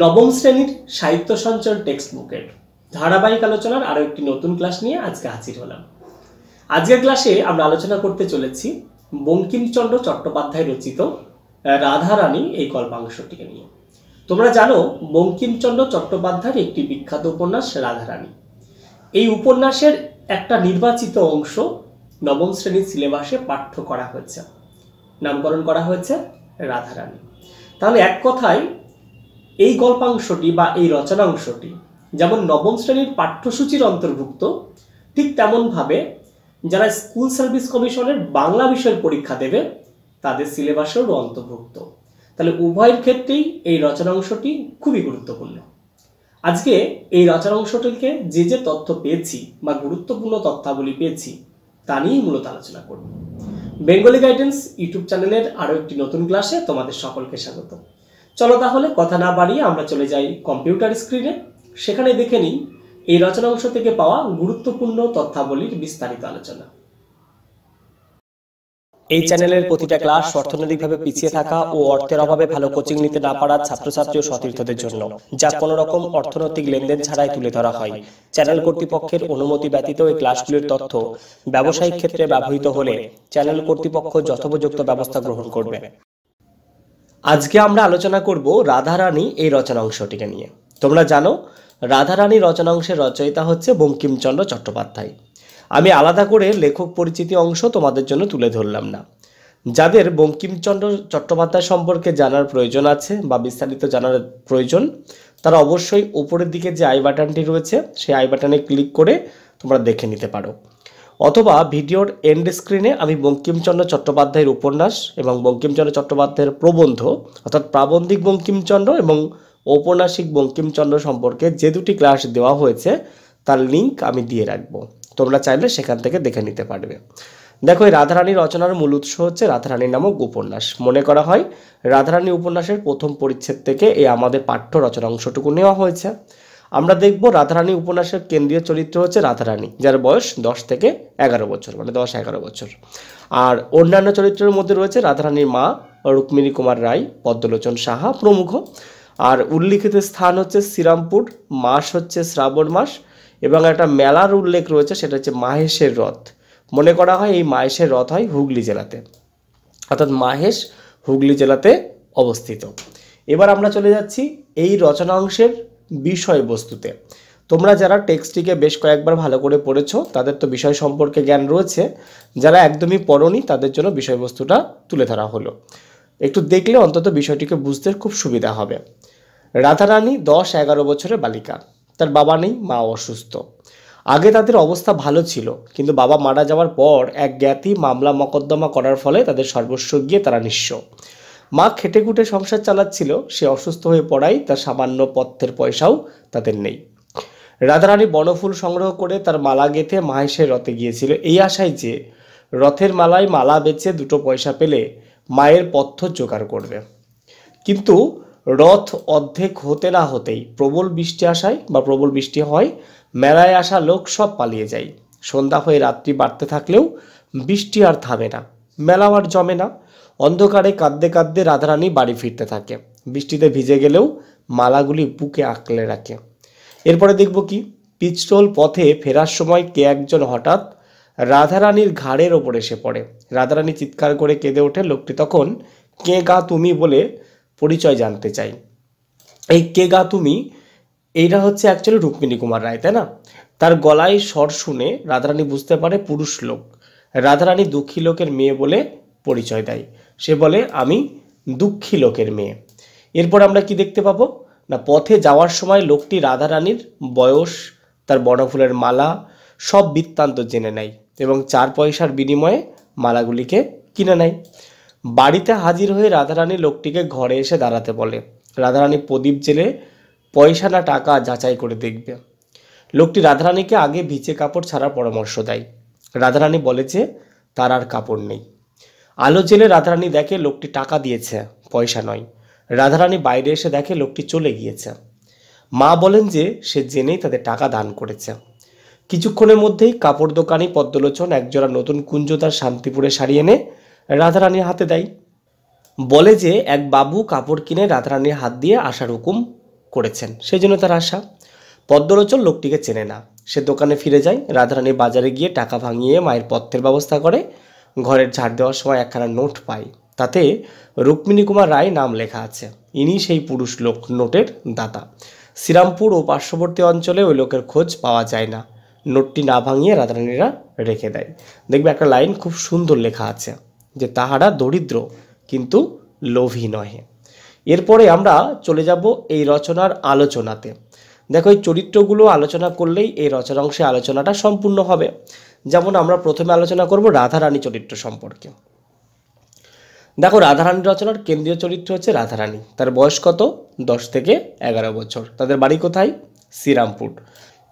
নবম শ্রেণীর সাহিত্য সঞ্চয় টেক্সট বুকের ধারাবাহিক আলোচনার আরো একটি নতুন ক্লাস নিয়ে আজকে হাজির হলাম। আজকের ক্লাসে আমরা আলোচনা করতে চলেছি বঙ্কিমচন্দ্র চট্টোপাধ্যায় রচিত রাধারানী এই গল্পাংশটিকে নিয়ে। তোমরা জানো বঙ্কিমচন্দ্র চট্টোপাধ্যায়ের একটি বিখ্যাত উপন্যাস রাধারানী। এই উপন্যাসের একটা নির্বাচিত অংশ নবম শ্রেণীর সিলেবাসে পাঠ্য করা হয়েছে, নামকরণ করা হয়েছে রাধারানী। তাহলে এক কথায় এই গল্পাংশটি বা এই রচনাংশটি যেমন নবম শ্রেণীর পাঠ্যসূচির অন্তর্ভুক্ত, ঠিক তেমনভাবে যারা স্কুল সার্ভিস কমিশনের বাংলা বিষয়ের পরীক্ষা দেবে তাদের সিলেবাসেরও অন্তর্ভুক্ত। তাহলে উভয়ের ক্ষেত্রেই এই রচনাংশটি খুবই গুরুত্বপূর্ণ। আজকে এই রচনাংশটিকে যে তথ্য পেয়েছি বা গুরুত্বপূর্ণ তথ্যাবলী পেয়েছি তা নিয়েই মূলত আলোচনা করব। বেঙ্গলি গাইডেন্স ইউটিউব চ্যানেলের আরও একটি নতুন ক্লাসে তোমাদের সকলকে স্বাগত। চলো তাহলে কথা না বাড়িয়ে আমরা চলে যাই কম্পিউটার স্ক্রিনে। সেখানে দেখে নিই এই রচনাংশ থেকে পাওয়া গুরুত্বপূর্ণ তথ্যাবলীর বিস্তারিত আলোচনা। এই চ্যানেলের প্রতিটা ক্লাস অর্থনৈতিকভাবে পিছিয়ে থাকা ও অর্থের অভাবে ভালো কোচিং নিতে না পারা ছাত্রছাত্রী ও সতীর্থদের জন্য, যা কোনো রকম অর্থনৈতিক লেনদেন ছাড়াই তুলে ধরা হয়। চ্যানেল কর্তৃপক্ষের অনুমতি ব্যতীত এই ক্লাসগুলির তথ্য ব্যবসায়িক ক্ষেত্রে ব্যবহৃত হলে চ্যানেল কর্তৃপক্ষ যথোপযুক্ত ব্যবস্থা গ্রহণ করবে। আজকে আমরা আলোচনা করব রাধারানী এই রচনাংশটিকে নিয়ে। তোমরা জানো রাধারানী রচনাংশের রচয়িতা হচ্ছে বঙ্কিমচন্দ্র চট্টোপাধ্যায়। আমি আলাদা করে লেখক পরিচিতি অংশ তোমাদের জন্য তুলে ধরলাম না। যাদের বঙ্কিমচন্দ্র চট্টোপাধ্যায় সম্পর্কে জানার প্রয়োজন আছে বা বিস্তারিত জানার প্রয়োজন, তারা অবশ্যই উপরের দিকে যে আই বাটনটি রয়েছে সেই আই বাটনে ক্লিক করে তোমরা দেখে নিতে পারো, অথবা ভিডিওর এন্ড স্ক্রিনে আমি বঙ্কিমচন্দ্র চট্টোপাধ্যায়ের উপন্যাস এবং বঙ্কিমচন্দ্র চট্টোপাধ্যায়ের প্রবন্ধ অর্থাৎ প্রাবন্ধিক বঙ্কিমচন্দ্র এবং ঔপন্যাসিক বঙ্কিমচন্দ্র সম্পর্কে যে দুটি ক্লাস দেওয়া হয়েছে তার লিঙ্ক আমি দিয়ে রাখবো। তোমরা চাইলে সেখান থেকে দেখে নিতে পারবে। দেখো, এই রাধারানী রচনার মূল উৎস হচ্ছে রাধারানী নামক উপন্যাস। মনে করা হয় রাধারানী উপন্যাসের প্রথম পরিচ্ছেদ থেকে এই আমাদের পাঠ্য রচনাংশটুকু নেওয়া হয়েছে। আমরা দেখব রাধারানী উপন্যাসের কেন্দ্রীয় চরিত্র হচ্ছে রাধারানী, যার বয়স 10 থেকে 11 বছর, মানে 10-11 বছর। আর অন্যান্য চরিত্রের মধ্যে রয়েছে রাধারানীর মা রুক্মিণী কুমার রায়, পদ্মলোচন সাহা প্রমুখ। আর উল্লিখিত স্থান হচ্ছে শ্রীরামপুর, মাস হচ্ছে শ্রাবণ মাস, এবং একটা মেলার উল্লেখ রয়েছে, সেটা হচ্ছে মাহেশের রথ। মনে করা হয় এই মাহেশের রথ হয় হুগলি জেলাতে, অর্থাৎ মাহেশ হুগলি জেলাতে অবস্থিত। এবার আমরা চলে যাচ্ছি এই রচনাংশের বিষয়বস্তুতে। তোমরা যারা টেক্সটটিকে বেশ কয়েকবার ভালো করে পড়েছো তাদের তো বিষয় সম্পর্কে জ্ঞান রয়েছে, যারা একদমই পড়োনি তাদের জন্য বিষয়বস্তুটা তুলে ধরা হলো। একটু দেখলে অন্তত বিষয়টিকে বুঝতে খুব সুবিধা হবে। রাধারানী 10-11 বছরের বালিকা, তার বাবা নেই, মা অসুস্থ। আগে তাদের অবস্থা ভালো ছিল, কিন্তু বাবা মারা যাওয়ার পর এক জ্ঞাতি মামলা মকদ্দমা করার ফলে তাদের সর্বস্ব গিয়ে তারা নিঃস্ব। মা খেটে খুটে সংসার চালাচ্ছিল, সে অসুস্থ হয়ে পড়ায় তার সামান্য পথ্যের পয়সাও তাদের নেই। রাধারানী বনফুল সংগ্রহ করে তার মালা গেঁথে মাহেশের রথে গিয়েছিল, এই আশায় যে রথের মালায় মালা বেচে 2 পয়সা পেলে মায়ের পথ্য জোগাড় করবে। কিন্তু রথ অর্ধেক হতে না হতেই প্রবল বৃষ্টি হয়, মেলায় আসা লোক সব পালিয়ে যায়। সন্ধ্যা হয়ে রাত্রি বাড়তে থাকলেও বৃষ্টি আর থামে না, মেলাও আর জমে না। অন্ধকারে কাঁদতে কাঁদতে রাধারানী বাড়ি ফিরতে থাকে। বৃষ্টিতে ভিজে গেলেও মালাগুলি বুকে আঁকলে রাখে। এরপরে দেখব কি, পিচটোল পথে ফেরার সময় কে একজন হঠাৎ রাধারানীর ঘাড়ের ওপর এসে পড়ে। রাধারানী চিৎকার করে কেঁদে ওঠে। লোকটি তখন কে গা তুমি বলে পরিচয় জানতে চাই। এই কে গা তুমি, এইটা হচ্ছে অ্যাকচুয়ালি রুক্মিণী কুমার রায়, তাই না? তার গলায় স্বর শুনে রাধারানী বুঝতে পারে পুরুষ লোক। রাধারানী দুঃখী লোকের মেয়ে বলে পরিচয় দেয়। সে বলে আমি দুঃখী লোকের মেয়ে। এরপর আমরা কি দেখতে পাবো না, পথে যাওয়ার সময় লোকটি রাধারানীর বয়স, তার বনফুলের মালা সব বৃত্তান্ত জেনে নেয় এবং 4 পয়সার বিনিময়ে মালাগুলিকে কিনে নেয়। বাড়িতে হাজির হয়ে রাধারানী লোকটিকে ঘরে এসে দাঁড়াতে বলে। রাধারানী প্রদীপ জেলে পয়সা না টাকা যাচাই করে দেখবে। লোকটি রাধারানীকে আগে ভিজে কাপড় ছাড়ার পরামর্শ দেয়। রাধারানী বলে যে তার আর কাপড় নেই। আলো জেলে রাধারানী দেখে লোকটি টাকা দিয়েছে, পয়সা নয়। রাধারানী বাইরে এসে দেখে লোকটি চলে গিয়েছে। মা বলেন যে সে জেনেই তাদের টাকা দান করেছে। কিছুক্ষণের মধ্যেই কাপড় দোকানি পদ্মলোচন একজোড়া নতুন কুঞ্জতার শান্তিপুরে শাড়ি এনে রাধারানীর হাতে দেয়। বলে যে এক বাবু কাপড় কিনে রাধারানীর হাত দিয়ে আসার হুকুম করেছেন, সেই জন্য তার আশা। পদ্মলোচন লোকটিকে চেনে না, সে দোকানে ফিরে যায়। রাধারানী বাজারে গিয়ে টাকা ভাঙিয়ে মায়ের পথ্যের ব্যবস্থা করে। ঘরের ঝাড় দেওয়ার সময় একখানা নোট পায়, তাতে রুক্মিণী কুমার রায় নাম লেখা আছে। ইনি সেই পুরুষ লোক, নোটের দাতা। শ্রীরামপুর ও পার্শ্ববর্তী অঞ্চলে ওই লোকের খোঁজ পাওয়া যায় না। নোটটি না ভাঙিয়ে রাধারানীরা রেখে দেয়। দেখবে একটা লাইন খুব সুন্দর লেখা আছে যে তাহারা দরিদ্র কিন্তু লোভী নহে। এরপরে আমরা চলে যাব এই রচনার আলোচনাতে। দেখো, এই চরিত্রগুলো আলোচনা করলেই এই রচনাংশে আলোচনাটা সম্পূর্ণ হবে। যেমন আমরা প্রথমে আলোচনা করব রাধারানী চরিত্র সম্পর্কে। দেখো, রাধারানীর রচনার কেন্দ্রীয় চরিত্র হচ্ছে রাধারানী। তার বয়স কত? 10 থেকে 11 বছর। তাদের বাড়ি কোথায়? শ্রীরামপুর।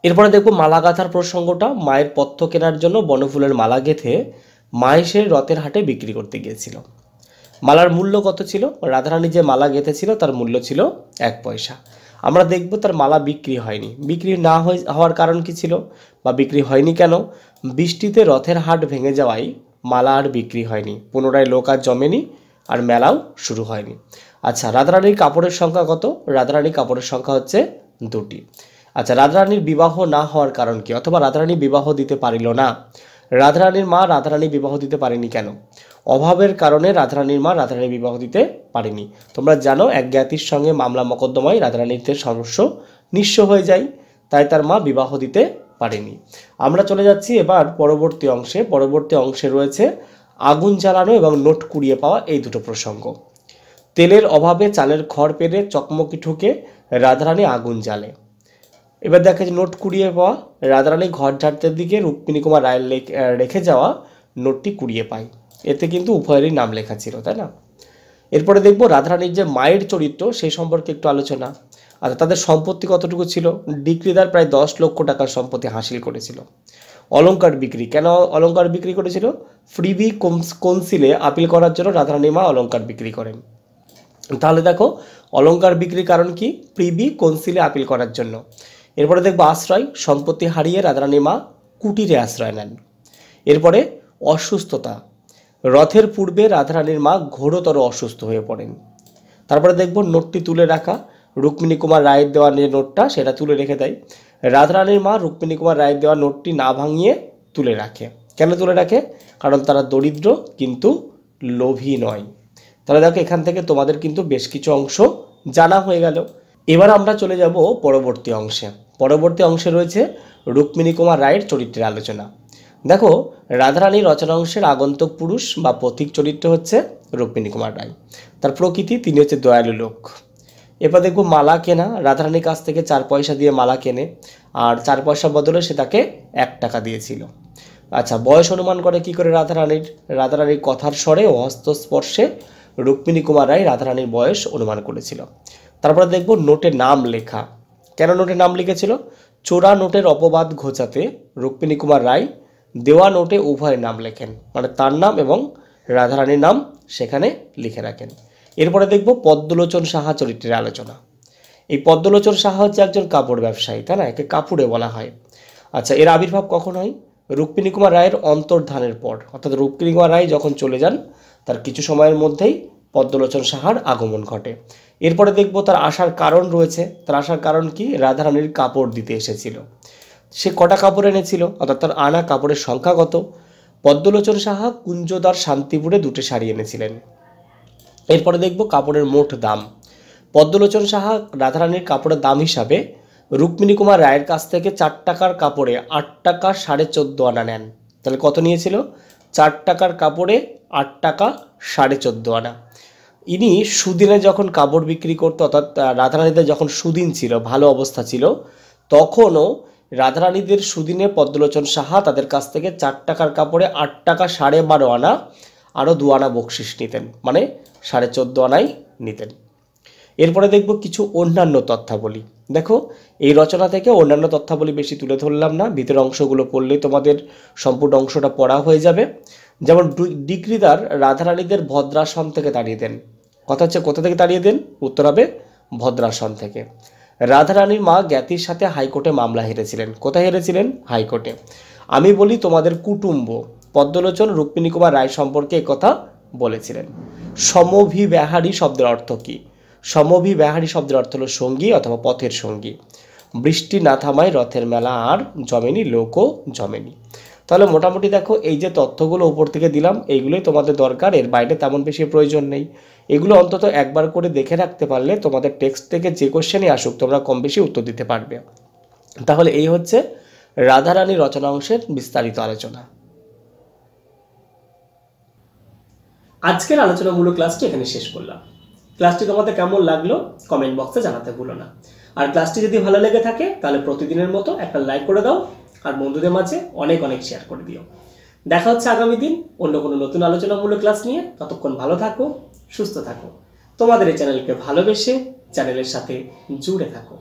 এরপরে দেখব মালা গাঁথার প্রসঙ্গটা। মায়ের পথ্য কেনার জন্য বনফুলের মালা গেঁথে মাহেশের রথের হাটে বিক্রি করতে গিয়েছিল। মালার মূল্য কত ছিল? রাধারানী যে মালা গেঁথেছিল তার মূল্য ছিল 1 পয়সা। আমরা দেখব তার মালা বিক্রি হয়নি। বিক্রি না হওয়ার কারণ কি ছিল, বা বিক্রি হয়নি কেন? বৃষ্টিতে রথের হাট ভেঙে যাওয়ায় মালা আর বিক্রি হয়নি, পুনরায় লোক আর জমেনি, আর মেলাও শুরু হয়নি। আচ্ছা, রাধারানীর কাপড়ের সংখ্যা কত? রাধারানীর কাপড়ের সংখ্যা হচ্ছে 2টি। আচ্ছা, রাধারানীর বিবাহ না হওয়ার কারণ কি, অথবা রাধারানী বিবাহ দিতে পারিল না? রাধারানীর মা রাধারানী বিবাহ দিতে পারেনি কেন? অভাবের কারণে রাধারানীর মা রাধারানী বিবাহ দিতে পারেনি। তোমরা জানো, এক জ্ঞাতির সঙ্গে মামলা মকদ্দমায় রাধারানীর সর্বস্ব নিঃস্ব হয়ে যায়, তাই তার মা বিবাহ দিতে পারেনি। আমরা চলে যাচ্ছি এবার পরবর্তী অংশে। পরবর্তী অংশে রয়েছে আগুন জ্বালানো এবং নোট কুড়িয়ে পাওয়া, এই দুটো প্রসঙ্গ। তেলের অভাবে চালের খড় পেরে চকমকি ঠুকে রাধারানী আগুন জ্বালে। এবার দেখা যায় নোট কুড়িয়ে পাওয়া, রাধারানী ঘর ঝাড়তের দিকে রুক্মিণী কুমার রায়ের রেখে যাওয়া নোটটি কুড়িয়ে পায়। এতে কিন্তু উভয়েরই নাম লেখা ছিল, তাই না? এরপরে দেখব রাধারানীর যে মায়ের চরিত্র সেই সম্পর্কে একটু আলোচনা। আচ্ছা, তাদের সম্পত্তি কতটুকু ছিল? ডিক্রিদার প্রায় 10 লক্ষ টাকার সম্পত্তি হাসিল করেছিল। অলংকার বিক্রি, কেন অলংকার বিক্রি করেছিল? প্রিভি কাউন্সিলে আপিল করার জন্য রাধারানী মা অলংকার বিক্রি করেন। তাহলে দেখো, অলংকার বিক্রির কারণ কি? প্রিভি কাউন্সিলে আপিল করার জন্য। এরপরে দেখবো আশ্রয়, সম্পত্তি হারিয়ে রাধারানী মা কুটিরে আশ্রয় নেন। এরপরে অসুস্থতা, রথের পূর্বে রাধারানীর মা ঘোরতর অসুস্থ হয়ে পড়েন। তারপরে দেখব নোটটি তুলে রাখা, রুক্মিণী কুমার রায়ের দেওয়া যে নোটটা সেটা তুলে রেখে দেয়। রাধারানীর মা রুক্মিণী কুমার রায়ের দেওয়া নোটটি না ভাঙিয়ে তুলে রাখে। কেন তুলে রাখে? কারণ তারা দরিদ্র কিন্তু লোভী নয়। তাহলে দেখো, এখান থেকে তোমাদের কিন্তু বেশ কিছু অংশ জানা হয়ে গেল। এবার আমরা চলে যাব পরবর্তী অংশে। পরবর্তী অংশে রয়েছে রুক্মিণী কুমার রায়ের চরিত্রের আলোচনা। দেখো, রাধারানীর রচনাংশের আগন্তুক পুরুষ বা পথিক চরিত্র হচ্ছে রুক্মিণী কুমার রায়। তার প্রকৃতি, তিনি হচ্ছে দয়ালু লোক। এবার দেখব মালা কেনা, রাধারানীর কাছ থেকে 4 পয়সা দিয়ে মালা কেনে, আর 4 পয়সা বদলে সে তাকে 1 টাকা দিয়েছিল। আচ্ছা, বয়স অনুমান করে কি করে রাধারানীর? রাধারানীর কথার স্বরে ও হস্তস্পর্শে রুক্মিণী কুমার রায় রাধারানীর বয়স অনুমান করেছিল। তারপরে দেখব নোটে নাম লেখা। কেন নোটে নাম লিখেছিল? চোরা নোটের অপবাদ ঘোচাতে রুক্মিণী কুমার রায় দেওয়া নোটে উভয় নাম লেখেন, মানে তার নাম এবং রাধারানীর নাম সেখানে লিখে রাখেন। এরপরে দেখব পদ্মলোচন সাহা চরিত্রের আলোচনা। এই পদ্মলোচন সাহা হচ্ছে একজন কাপড় ব্যবসায়ী, তাই না? একে কাপুরে বলা হয়। আচ্ছা, এর আবির্ভাব কখন হয়? রুক্মিণী কুমার রায়ের অন্তর্ধানের পর, অর্থাৎ রুক্মিণী কুমার রায় যখন চলে যান তার কিছু সময়ের মধ্যেই পদ্মলোচন সাহার আগমন ঘটে। এরপরে দেখব তার আসার কারণ রয়েছে। তার আসার কারণ কি? রাধারানীর কাপড় দিতে এসেছিল। সে কটা কাপড় এনেছিল, অর্থাৎ তার আনা কাপড়ের সংখ্যা কত? পদ্মলোচন সাহা কুঞ্জদার শান্তিপুরে 2টি শাড়ি এনেছিলেন। এরপরে দেখব কাপড়ের মোট দাম। পদ্মলোচন সাহা রাধারানীর কাপড়ের দাম হিসাবে রুক্মিণী কুমার রায়ের কাছ থেকে 4 টাকার কাপড়ে 8 টাকা 14.5 আনা নেন। তাহলে কত নিয়েছিল? 4 টাকার কাপড়ে 8 টাকা 14.5 আনা। ইনি সুদিনে যখন কাপড় বিক্রি করতো, অর্থাৎ রাধারানীদের যখন সুদিন ছিল, ভালো অবস্থা ছিল, তখনও রাধারানীদের সুদিনে পদ্মলোচন সাহা তাদের কাছ থেকে 4 টাকার কাপড়ে 8 টাকা 12.5 আনা আরও 2 আনা বকশিস নিতেন, মানে 14.5 আনাই নিতেন। এরপরে দেখব কিছু অন্যান্য তথ্যাবলী। দেখো, এই রচনা থেকে অন্যান্য তথ্যাবলী বেশি তুলে ধরলাম না, ভিতরের অংশগুলো পড়লেই তোমাদের সম্পূর্ণ অংশটা পড়া হয়ে যাবে। যেমন ডিক্রিদার রাধারানীদের ভদ্রাসন থেকে তাড়িয়ে দেন। কথা হচ্ছে কোথা থেকে তাড়িয়ে দেন? উত্তর হবে ভদ্রাসন থেকে। রাধারানীর মা জ্ঞাতির সাথে হাইকোর্টে মামলা হেরেছিলেন। কোথায় হেরেছিলেন? হাইকোর্টে। আমি বলি তোমাদের কুটুম্ব পদ্মলোচন রুক্মিণী কুমার রায় সম্পর্কে একথা বলেছিলেন। সমভিব্যাহারী শব্দের অর্থ কী? সমভিব্যাহারী শব্দের অর্থ হলো সঙ্গী অথবা পথের সঙ্গী। বৃষ্টি না থামায় রথের মেলা আর জমেনি, লোকও জমেনি। তাহলে মোটামুটি দেখো এই যে তথ্যগুলো উপর থেকে দিলাম এইগুলোই তোমাদের দরকার, এর বাইরে তেমন বেশি প্রয়োজন নেই। এগুলো অন্তত একবার করে দেখে রাখতে পারলে তোমাদের টেক্সট থেকে যে কোশ্চেনই আসুক তোমরা কম বেশি উত্তর দিতে পারবে। তাহলে এই হচ্ছে রাধারানী রচনা অংশের বিস্তারিত আলোচনা। আজকের আলোচনামূলক ক্লাসটি এখানে শেষ করলাম। ক্লাসটি তোমাদের কেমন লাগলো কমেন্ট বক্সে জানাতে ভুলো না। আর ক্লাসটি যদি ভালো লেগে থাকে তাহলে প্রতিদিনের মতো একটা লাইক করে দাও আর বন্ধুদের মাঝে অনেক অনেক শেয়ার করে দিও। দেখা হচ্ছে আগামী দিন অন্য কোনো নতুন আলোচনামূলক ক্লাস নিয়ে। ততক্ষণ ভালো থাকো, সুস্থ থাকো, তোমাদের এই চ্যানেলকে ভালোবেসে চ্যানেলের সাথে জুড়ে থাকো।